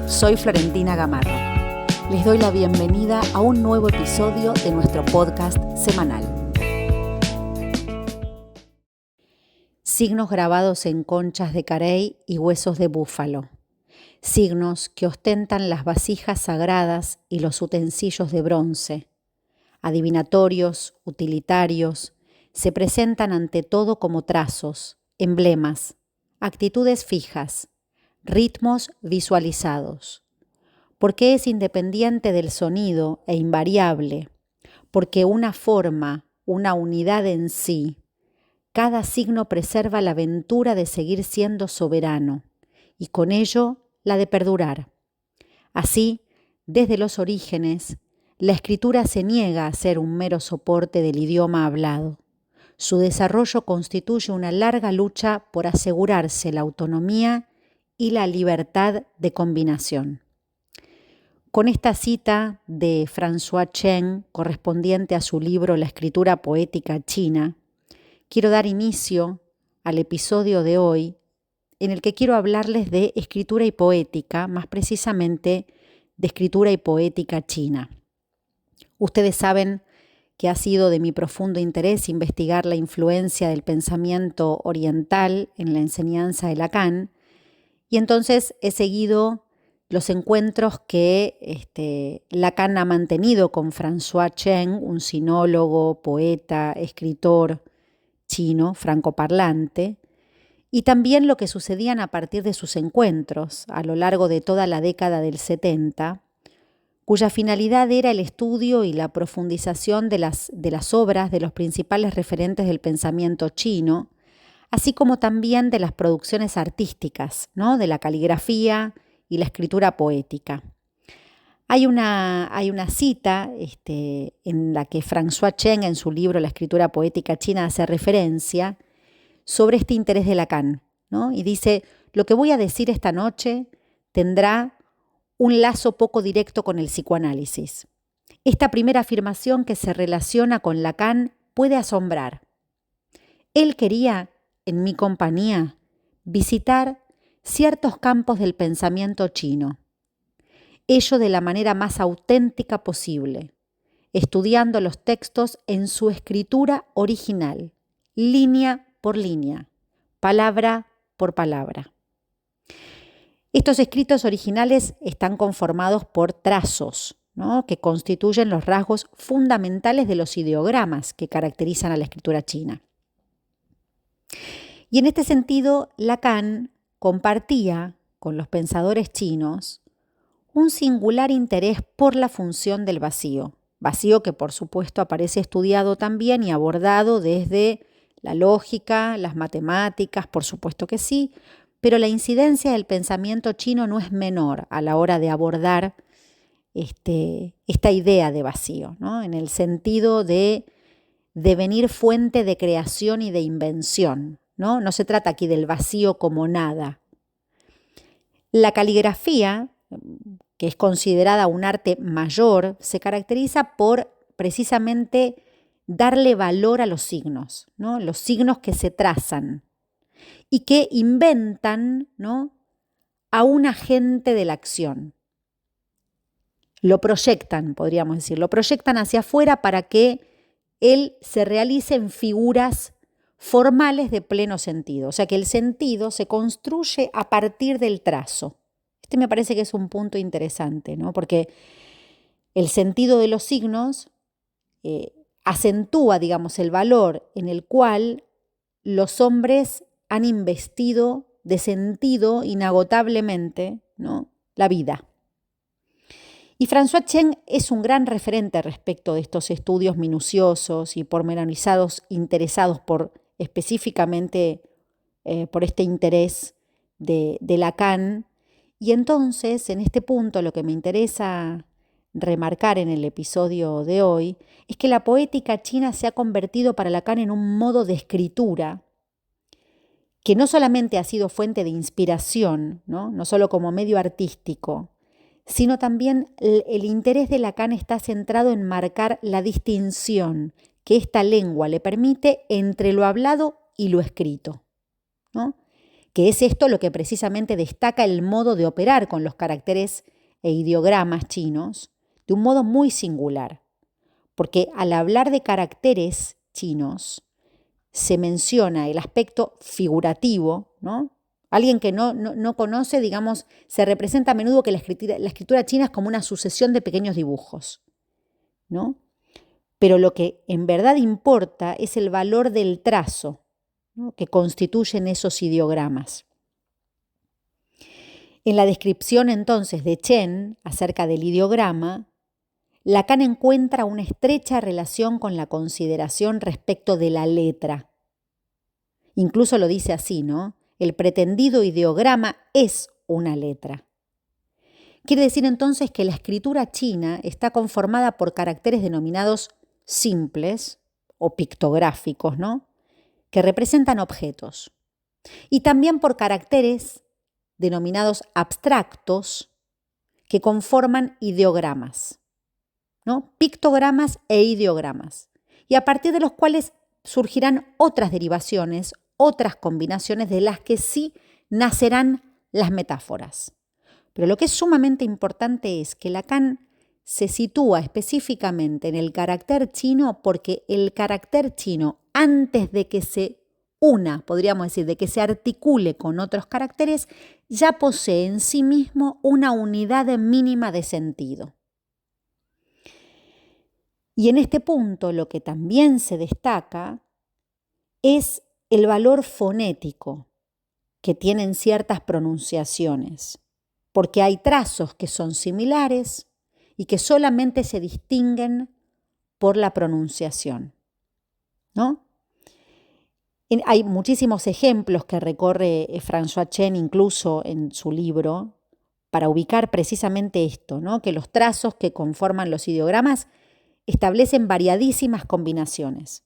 soy Florentina Gamarro. Les doy la bienvenida a un nuevo episodio de nuestro podcast semanal. Signos grabados en conchas de carey y huesos de búfalo. Signos que ostentan las vasijas sagradas y los utensilios de bronce. Adivinatorios, utilitarios, se presentan ante todo como trazos, emblemas, actitudes fijas, ritmos visualizados. Porque es independiente del sonido e invariable, porque una forma, una unidad en sí, cada signo preserva la ventura de seguir siendo soberano y con ello la de perdurar. Así, desde los orígenes, la escritura se niega a ser un mero soporte del idioma hablado. Su desarrollo constituye una larga lucha por asegurarse la autonomía y la libertad de combinación. Con esta cita de François Chen, correspondiente a su libro La escritura poética china, quiero dar inicio al episodio de hoy, en el que quiero hablarles de escritura y poética, más precisamente de escritura y poética china. Ustedes saben que ha sido de mi profundo interés investigar la influencia del pensamiento oriental en la enseñanza de Lacan, y entonces he seguido los encuentros que Lacan ha mantenido con François Chen, un sinólogo, poeta, escritor chino, francoparlante, y también lo que sucedían a partir de sus encuentros a lo largo de toda la década del 70, cuya finalidad era el estudio y la profundización de las obras de los principales referentes del pensamiento chino, así como también de las producciones artísticas, ¿no? De la caligrafía y la escritura poética. Hay una cita en la que François Chen, en su libro La escritura poética china, hace referencia sobre este interés de Lacan, ¿no? Y dice: lo que voy a decir esta noche tendrá un lazo poco directo con el psicoanálisis. Esta primera afirmación que se relaciona con Lacan puede asombrar. Él quería, en mi compañía, visitar ciertos campos del pensamiento chino, ello de la manera más auténtica posible, estudiando los textos en su escritura original, línea por línea, palabra por palabra. Estos escritos originales están conformados por trazos, ¿no? Que constituyen los rasgos fundamentales de los ideogramas que caracterizan a la escritura china. Y en este sentido, Lacan compartía con los pensadores chinos un singular interés por la función del vacío que por supuesto aparece estudiado también y abordado desde la lógica, las matemáticas, por supuesto que sí, pero la incidencia del pensamiento chino no es menor a la hora de abordar esta idea de vacío, ¿no? En el sentido de devenir fuente de creación y de invención, ¿no? No se trata aquí del vacío como nada. La caligrafía, que es considerada un arte mayor, se caracteriza por precisamente darle valor a los signos, ¿no? Los signos que se trazan y que inventan, ¿no?, a un agente de la acción. Lo proyectan, podríamos decir, lo proyectan hacia afuera para que él se realice en figuras formales de pleno sentido. O sea que el sentido se construye a partir del trazo. Me parece que es un punto interesante, ¿no? Porque el sentido de los signos acentúa, digamos, el valor en el cual los hombres han investido de sentido inagotablemente, ¿no?, la vida. Y François Chen es un gran referente respecto de estos estudios minuciosos y pormenorizados, interesados específicamente por este interés de Lacan. Y entonces, en este punto, lo que me interesa remarcar en el episodio de hoy es que la poética china se ha convertido para Lacan en un modo de escritura que no solamente ha sido fuente de inspiración, no solo como medio artístico, sino también el interés de Lacan está centrado en marcar la distinción que esta lengua le permite entre lo hablado y lo escrito, ¿no? que es esto lo que precisamente destaca el modo de operar con los caracteres e ideogramas chinos de un modo muy singular, porque al hablar de caracteres chinos se menciona el aspecto figurativo, ¿no? Alguien que no conoce, digamos, se representa a menudo que la escritura china es como una sucesión de pequeños dibujos, ¿no? Pero lo que en verdad importa es el valor del trazo, ¿no?, que constituyen esos ideogramas. En la descripción entonces de Chen acerca del ideograma, Lacan encuentra una estrecha relación con la consideración respecto de la letra. Incluso lo dice así, ¿no? El pretendido ideograma es una letra. Quiere decir entonces que la escritura china está conformada por caracteres denominados simples o pictográficos, ¿no?, que representan objetos, y también por caracteres denominados abstractos que conforman ideogramas, ¿no?, pictogramas e ideogramas, y a partir de los cuales surgirán otras derivaciones, otras combinaciones de las que sí nacerán las metáforas. Pero lo que es sumamente importante es que Lacan se sitúa específicamente en el carácter chino porque el carácter chino, antes de que se una, podríamos decir, de que se articule con otros caracteres, ya posee en sí mismo una unidad mínima de sentido. Y en este punto lo que también se destaca es el valor fonético que tienen ciertas pronunciaciones, porque hay trazos que son similares y que solamente se distinguen por la pronunciación, ¿no? Hay muchísimos ejemplos que recorre François Chen incluso en su libro para ubicar precisamente esto, ¿no?, que los trazos que conforman los ideogramas establecen variadísimas combinaciones,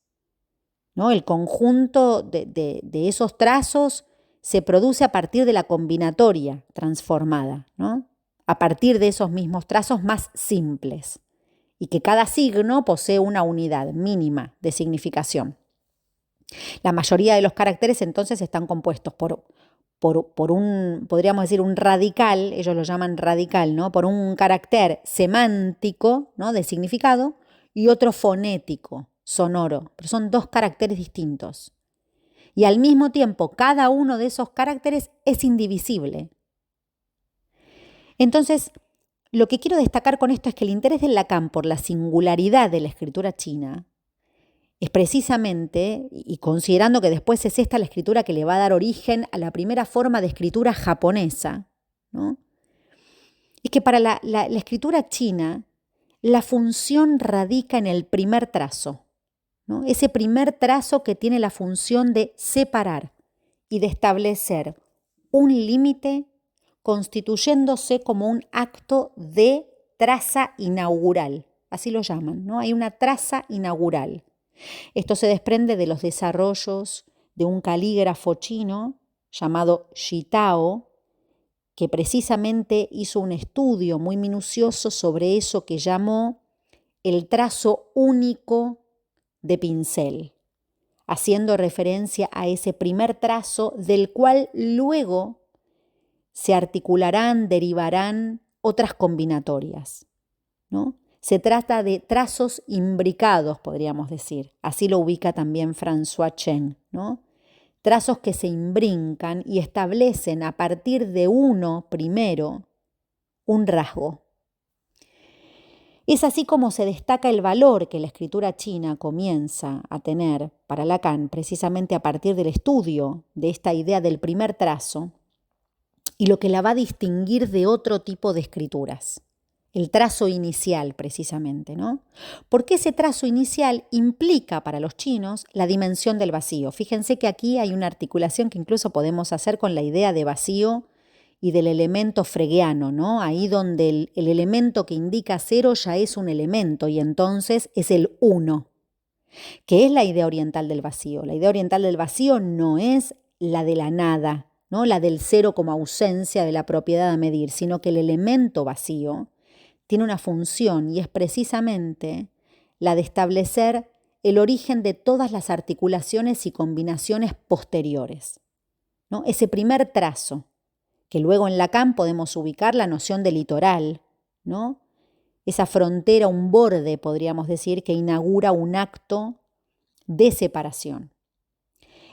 ¿no? El conjunto de esos trazos se produce a partir de la combinatoria transformada, ¿no?, a partir de esos mismos trazos más simples, y que cada signo posee una unidad mínima de significación. La mayoría de los caracteres entonces están compuestos por un, podríamos decir, un radical, ellos lo llaman radical, ¿no?, por un carácter semántico, ¿no?, de significado, y otro fonético, sonoro, pero son dos caracteres distintos. Y al mismo tiempo, cada uno de esos caracteres es indivisible. Entonces, lo que quiero destacar con esto es que el interés de Lacan por la singularidad de la escritura china es precisamente, y considerando que después es esta la escritura que le va a dar origen a la primera forma de escritura japonesa, ¿no?, es que para la escritura china la función radica en el primer trazo, ¿no?, ese primer trazo que tiene la función de separar y de establecer un límite constituyéndose como un acto de traza inaugural, así lo llaman, ¿no? Hay una traza inaugural. Esto se desprende de los desarrollos de un calígrafo chino llamado Shitao, que precisamente hizo un estudio muy minucioso sobre eso que llamó el trazo único de pincel, haciendo referencia a ese primer trazo del cual luego se articularán, derivarán otras combinatorias, ¿no? Se trata de trazos imbricados, podríamos decir. Así lo ubica también François Chen, ¿no? Trazos que se imbrincan y establecen a partir de uno primero un rasgo. Es así como se destaca el valor que la escritura china comienza a tener para Lacan, precisamente a partir del estudio de esta idea del primer trazo, y lo que la va a distinguir de otro tipo de escrituras, el trazo inicial precisamente, ¿no? Porque ese trazo inicial implica para los chinos la dimensión del vacío. Fíjense que aquí hay una articulación que incluso podemos hacer con la idea de vacío y del elemento fregeano, ¿no? Ahí donde el elemento que indica cero ya es un elemento y entonces es el uno, que es la idea oriental del vacío. La idea oriental del vacío no es la de la nada, ¿no?, la del cero como ausencia de la propiedad a medir, sino que el elemento vacío tiene una función y es precisamente la de establecer el origen de todas las articulaciones y combinaciones posteriores, ¿no? Ese primer trazo, que luego en Lacan podemos ubicar la noción de litoral, ¿no? Esa frontera, un borde, podríamos decir, que inaugura un acto de separación.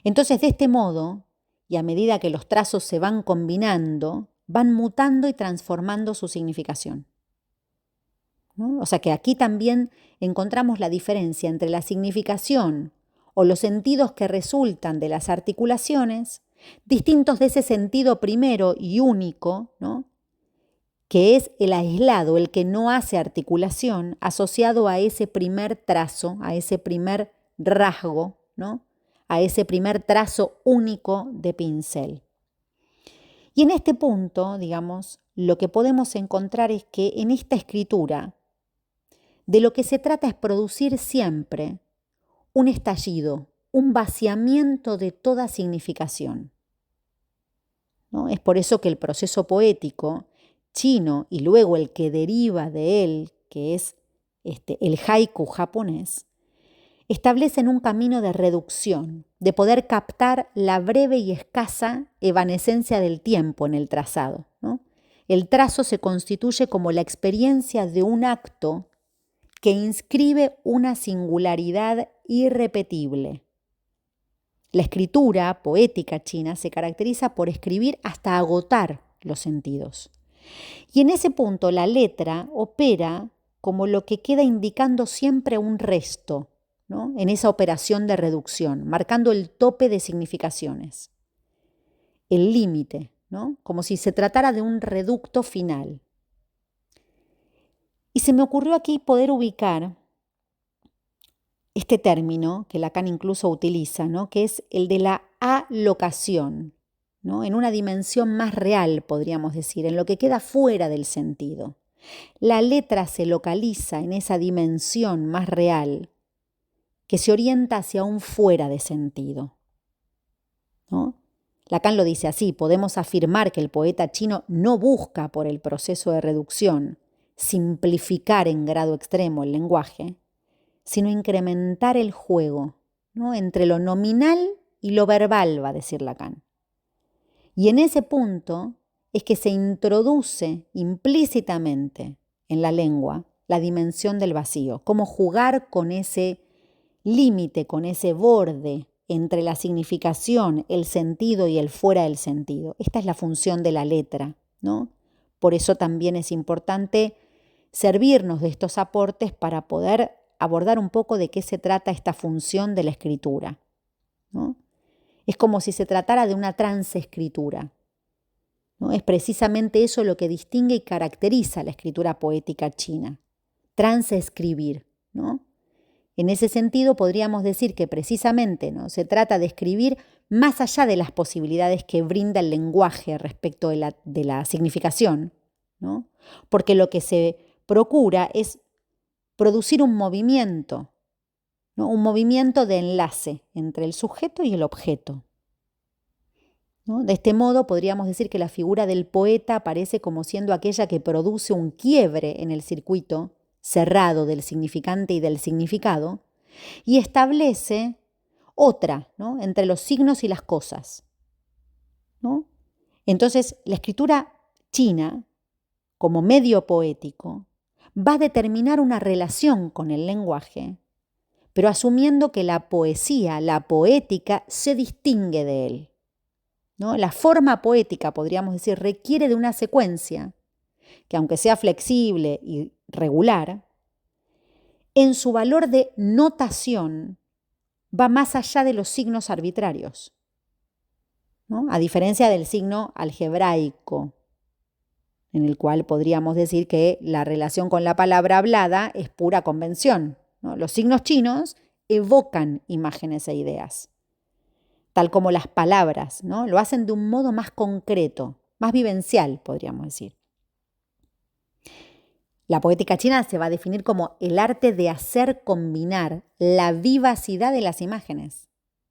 Entonces, de este modo, y a medida que los trazos se van combinando, van mutando y transformando su significación, ¿no? O sea que aquí también encontramos la diferencia entre la significación o los sentidos que resultan de las articulaciones, distintos de ese sentido primero y único, ¿no? Que es el aislado, el que no hace articulación, asociado a ese primer trazo, a ese primer rasgo, ¿no? A ese primer trazo único de pincel. Y en este punto, digamos, lo que podemos encontrar es que en esta escritura, de lo que se trata es producir siempre un estallido, un vaciamiento de toda significación, ¿no? Es por eso que el proceso poético chino y luego el que deriva de él, que es el haiku japonés, establecen un camino de reducción, de poder captar la breve y escasa evanescencia del tiempo en el trazado, ¿no? El trazo se constituye como la experiencia de un acto que inscribe una singularidad irrepetible. La escritura poética china se caracteriza por escribir hasta agotar los sentidos. Y en ese punto la letra opera como lo que queda indicando siempre un resto, ¿no? En esa operación de reducción, marcando el tope de significaciones, el límite, ¿no? Como si se tratara de un reducto final. Y se me ocurrió aquí poder ubicar este término que Lacan incluso utiliza, ¿no? Que es el de la alocación, ¿no? En una dimensión más real, podríamos decir, en lo que queda fuera del sentido. La letra se localiza en esa dimensión más real que se orienta hacia un fuera de sentido, ¿no? Lacan lo dice así: podemos afirmar que el poeta chino no busca por el proceso de reducción simplificar en grado extremo el lenguaje, sino incrementar el juego, ¿no? Entre lo nominal y lo verbal, va a decir Lacan. Y en ese punto es que se introduce implícitamente en la lengua la dimensión del vacío, cómo jugar con ese límite, con ese borde entre la significación, el sentido y el fuera del sentido. Esta es la función de la letra, ¿no? Por eso también es importante servirnos de estos aportes para poder abordar un poco de qué se trata esta función de la escritura, ¿no? Es como si se tratara de una transescritura, ¿no? Es precisamente eso lo que distingue y caracteriza la escritura poética china, transescribir, ¿no? En ese sentido podríamos decir que precisamente, ¿no?, se trata de escribir más allá de las posibilidades que brinda el lenguaje respecto de la significación, ¿no? Porque lo que se procura es producir un movimiento, ¿no? Un movimiento de enlace entre el sujeto y el objeto, ¿no? De este modo podríamos decir que la figura del poeta aparece como siendo aquella que produce un quiebre en el circuito cerrado del significante y del significado y establece otra, ¿no?, entre los signos y las cosas, ¿no? Entonces, la escritura china, como medio poético, va a determinar una relación con el lenguaje, pero asumiendo que la poesía, la poética, se distingue de él, ¿no? La forma poética, podríamos decir, requiere de una secuencia que, aunque sea flexible y regular, en su valor de notación va más allá de los signos arbitrarios, ¿no? A diferencia del signo algebraico, en el cual podríamos decir que la relación con la palabra hablada es pura convención, ¿no? Los signos chinos evocan imágenes e ideas, tal como las palabras, ¿no? Lo hacen de un modo más concreto, más vivencial, podríamos decir. La poética china se va a definir como el arte de hacer combinar la vivacidad de las imágenes,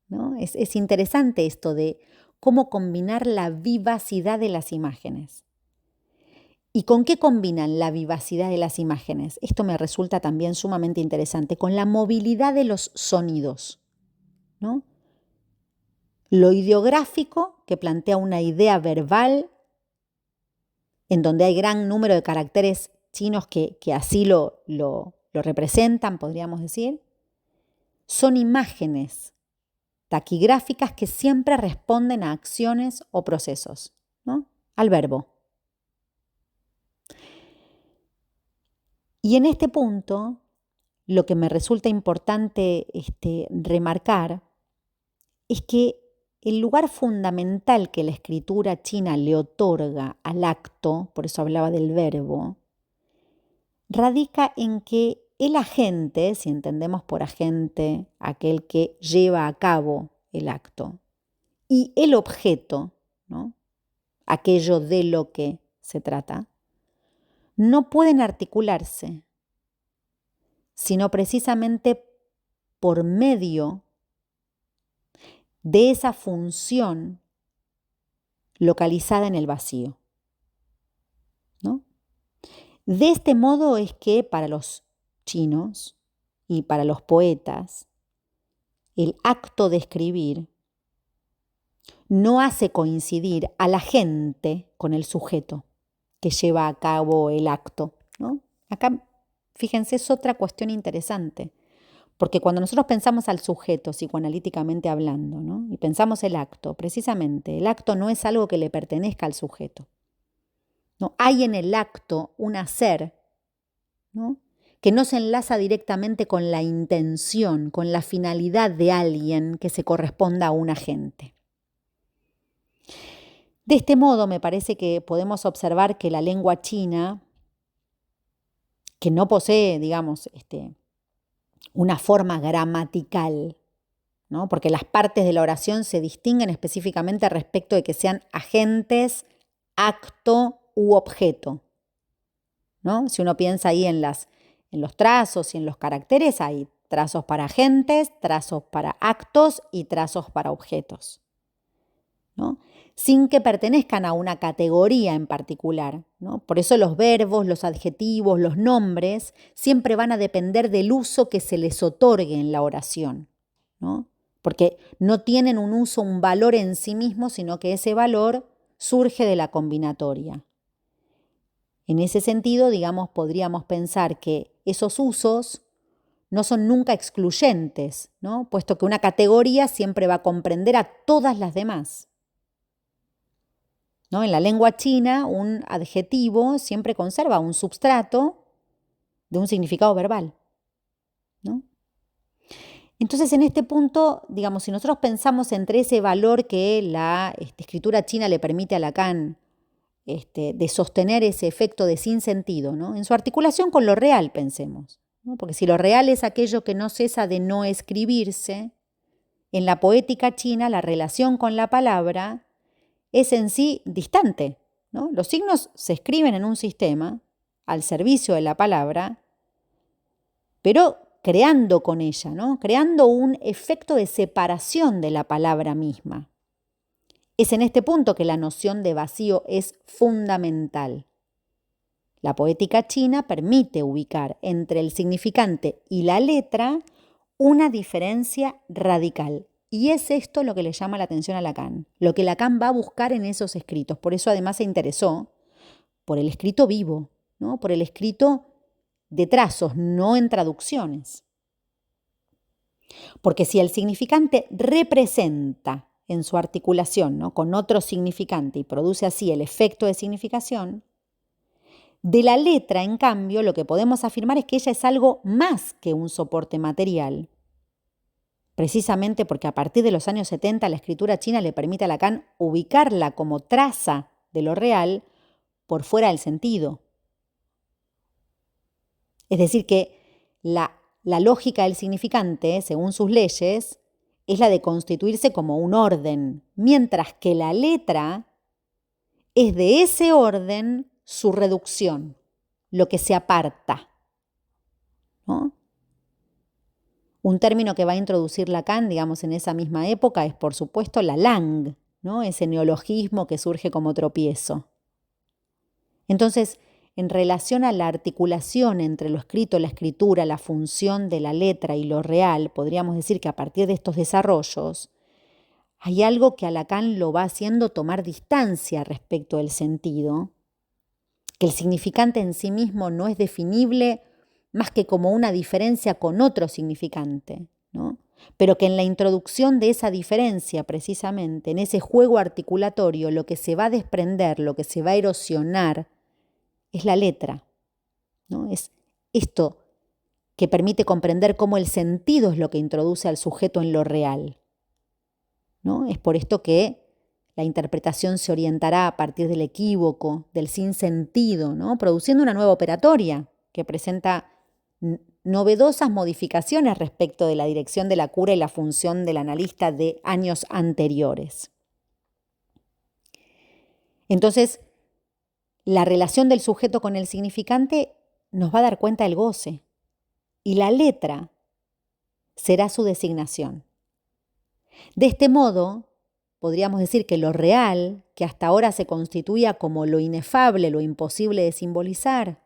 ¿no? Es interesante esto de cómo combinar la vivacidad de las imágenes. ¿Y con qué combinan la vivacidad de las imágenes? Esto me resulta también sumamente interesante, con la movilidad de los sonidos, ¿no? Lo ideográfico, que plantea una idea verbal en donde hay gran número de caracteres chinos que así lo representan, podríamos decir, son imágenes taquigráficas que siempre responden a acciones o procesos, ¿no? Al verbo. Y en este punto, lo que me resulta importante remarcar es que el lugar fundamental que la escritura china le otorga al acto, por eso hablaba del verbo, radica en que el agente, si entendemos por agente aquel que lleva a cabo el acto, y el objeto, ¿no? Aquello de lo que se trata, no pueden articularse, sino precisamente por medio de esa función localizada en el vacío, ¿no? De este modo es que para los chinos y para los poetas, el acto de escribir no hace coincidir a la gente con el sujeto que lleva a cabo el acto, ¿no? Acá, fíjense, es otra cuestión interesante, porque cuando nosotros pensamos al sujeto psicoanalíticamente hablando, ¿no? Y pensamos el acto, precisamente, el acto no es algo que le pertenezca al sujeto. ¿No? Hay en el acto un hacer, ¿no? Que no se enlaza directamente con la intención, con la finalidad de alguien que se corresponda a un agente. De este modo, me parece que podemos observar que la lengua china, que no posee, digamos, una forma gramatical, ¿no? Porque las partes de la oración se distinguen específicamente respecto de que sean agentes, acto u objeto, ¿no? Si uno piensa ahí en los trazos y en los caracteres, hay trazos para agentes, trazos para actos y trazos para objetos, ¿no? Sin que pertenezcan a una categoría en particular, ¿no? Por eso los verbos, los adjetivos, los nombres siempre van a depender del uso que se les otorgue en la oración, ¿no? Porque no tienen un uso, un valor en sí mismo, sino que ese valor surge de la combinatoria. En ese sentido, digamos, podríamos pensar que esos usos no son nunca excluyentes, ¿no? Puesto que una categoría siempre va a comprender a todas las demás, ¿no? En la lengua china, un adjetivo siempre conserva un substrato de un significado verbal, ¿no? Entonces, en este punto, digamos, si nosotros pensamos entre ese valor que la escritura china le permite a Lacan de sostener ese efecto de sinsentido, ¿no? En su articulación con lo real, pensemos, ¿no? Porque si lo real es aquello que no cesa de no escribirse, en la poética china la relación con la palabra es en sí distante, ¿no? Los signos se escriben en un sistema al servicio de la palabra, pero creando con ella, ¿no? Creando un efecto de separación de la palabra misma. Es en este punto que la noción de vacío es fundamental. La poética china permite ubicar entre el significante y la letra una diferencia radical. Y es esto lo que le llama la atención a Lacan, lo que Lacan va a buscar en esos escritos. Por eso además se interesó por el escrito vivo, ¿no? Por el escrito de trazos, no en traducciones. Porque si el significante representa en su articulación, ¿no? Con otro significante y produce así el efecto de significación, de la letra, en cambio, lo que podemos afirmar es que ella es algo más que un soporte material. Precisamente porque a partir de los años 70 la escritura china le permite a Lacan ubicarla como traza de lo real por fuera del sentido. Es decir, que la lógica del significante, según sus leyes, es la de constituirse como un orden, mientras que la letra es de ese orden su reducción, lo que se aparta, ¿no? Un término que va a introducir Lacan, digamos, en esa misma época es, por supuesto, la langue, ¿no? Ese neologismo que surge como tropiezo. Entonces, en relación a la articulación entre lo escrito, la escritura, la función de la letra y lo real, podríamos decir que a partir de estos desarrollos hay algo que a Lacan lo va haciendo tomar distancia respecto del sentido, que el significante en sí mismo no es definible más que como una diferencia con otro significante, ¿no? Pero que en la introducción de esa diferencia, precisamente, en ese juego articulatorio, lo que se va a desprender, lo que se va a erosionar, es la letra, ¿no? Es esto que permite comprender cómo el sentido es lo que introduce al sujeto en lo real, ¿no? Es por esto que la interpretación se orientará a partir del equívoco, del sinsentido, ¿no? Produciendo una nueva operatoria que presenta novedosas modificaciones respecto de la dirección de la cura y la función del analista de años anteriores. Entonces, la relación del sujeto con el significante nos va a dar cuenta del goce y la letra será su designación. De este modo, podríamos decir que lo real, que hasta ahora se constituía como lo inefable, lo imposible de simbolizar,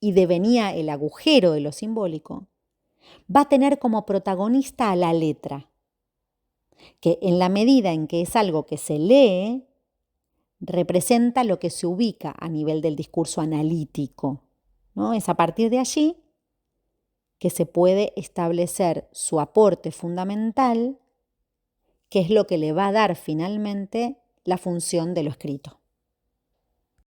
y devenía el agujero de lo simbólico, va a tener como protagonista a la letra, que en la medida en que es algo que se lee, representa lo que se ubica a nivel del discurso analítico, ¿no? Es a partir de allí que se puede establecer su aporte fundamental, que es lo que le va a dar finalmente la función de lo escrito.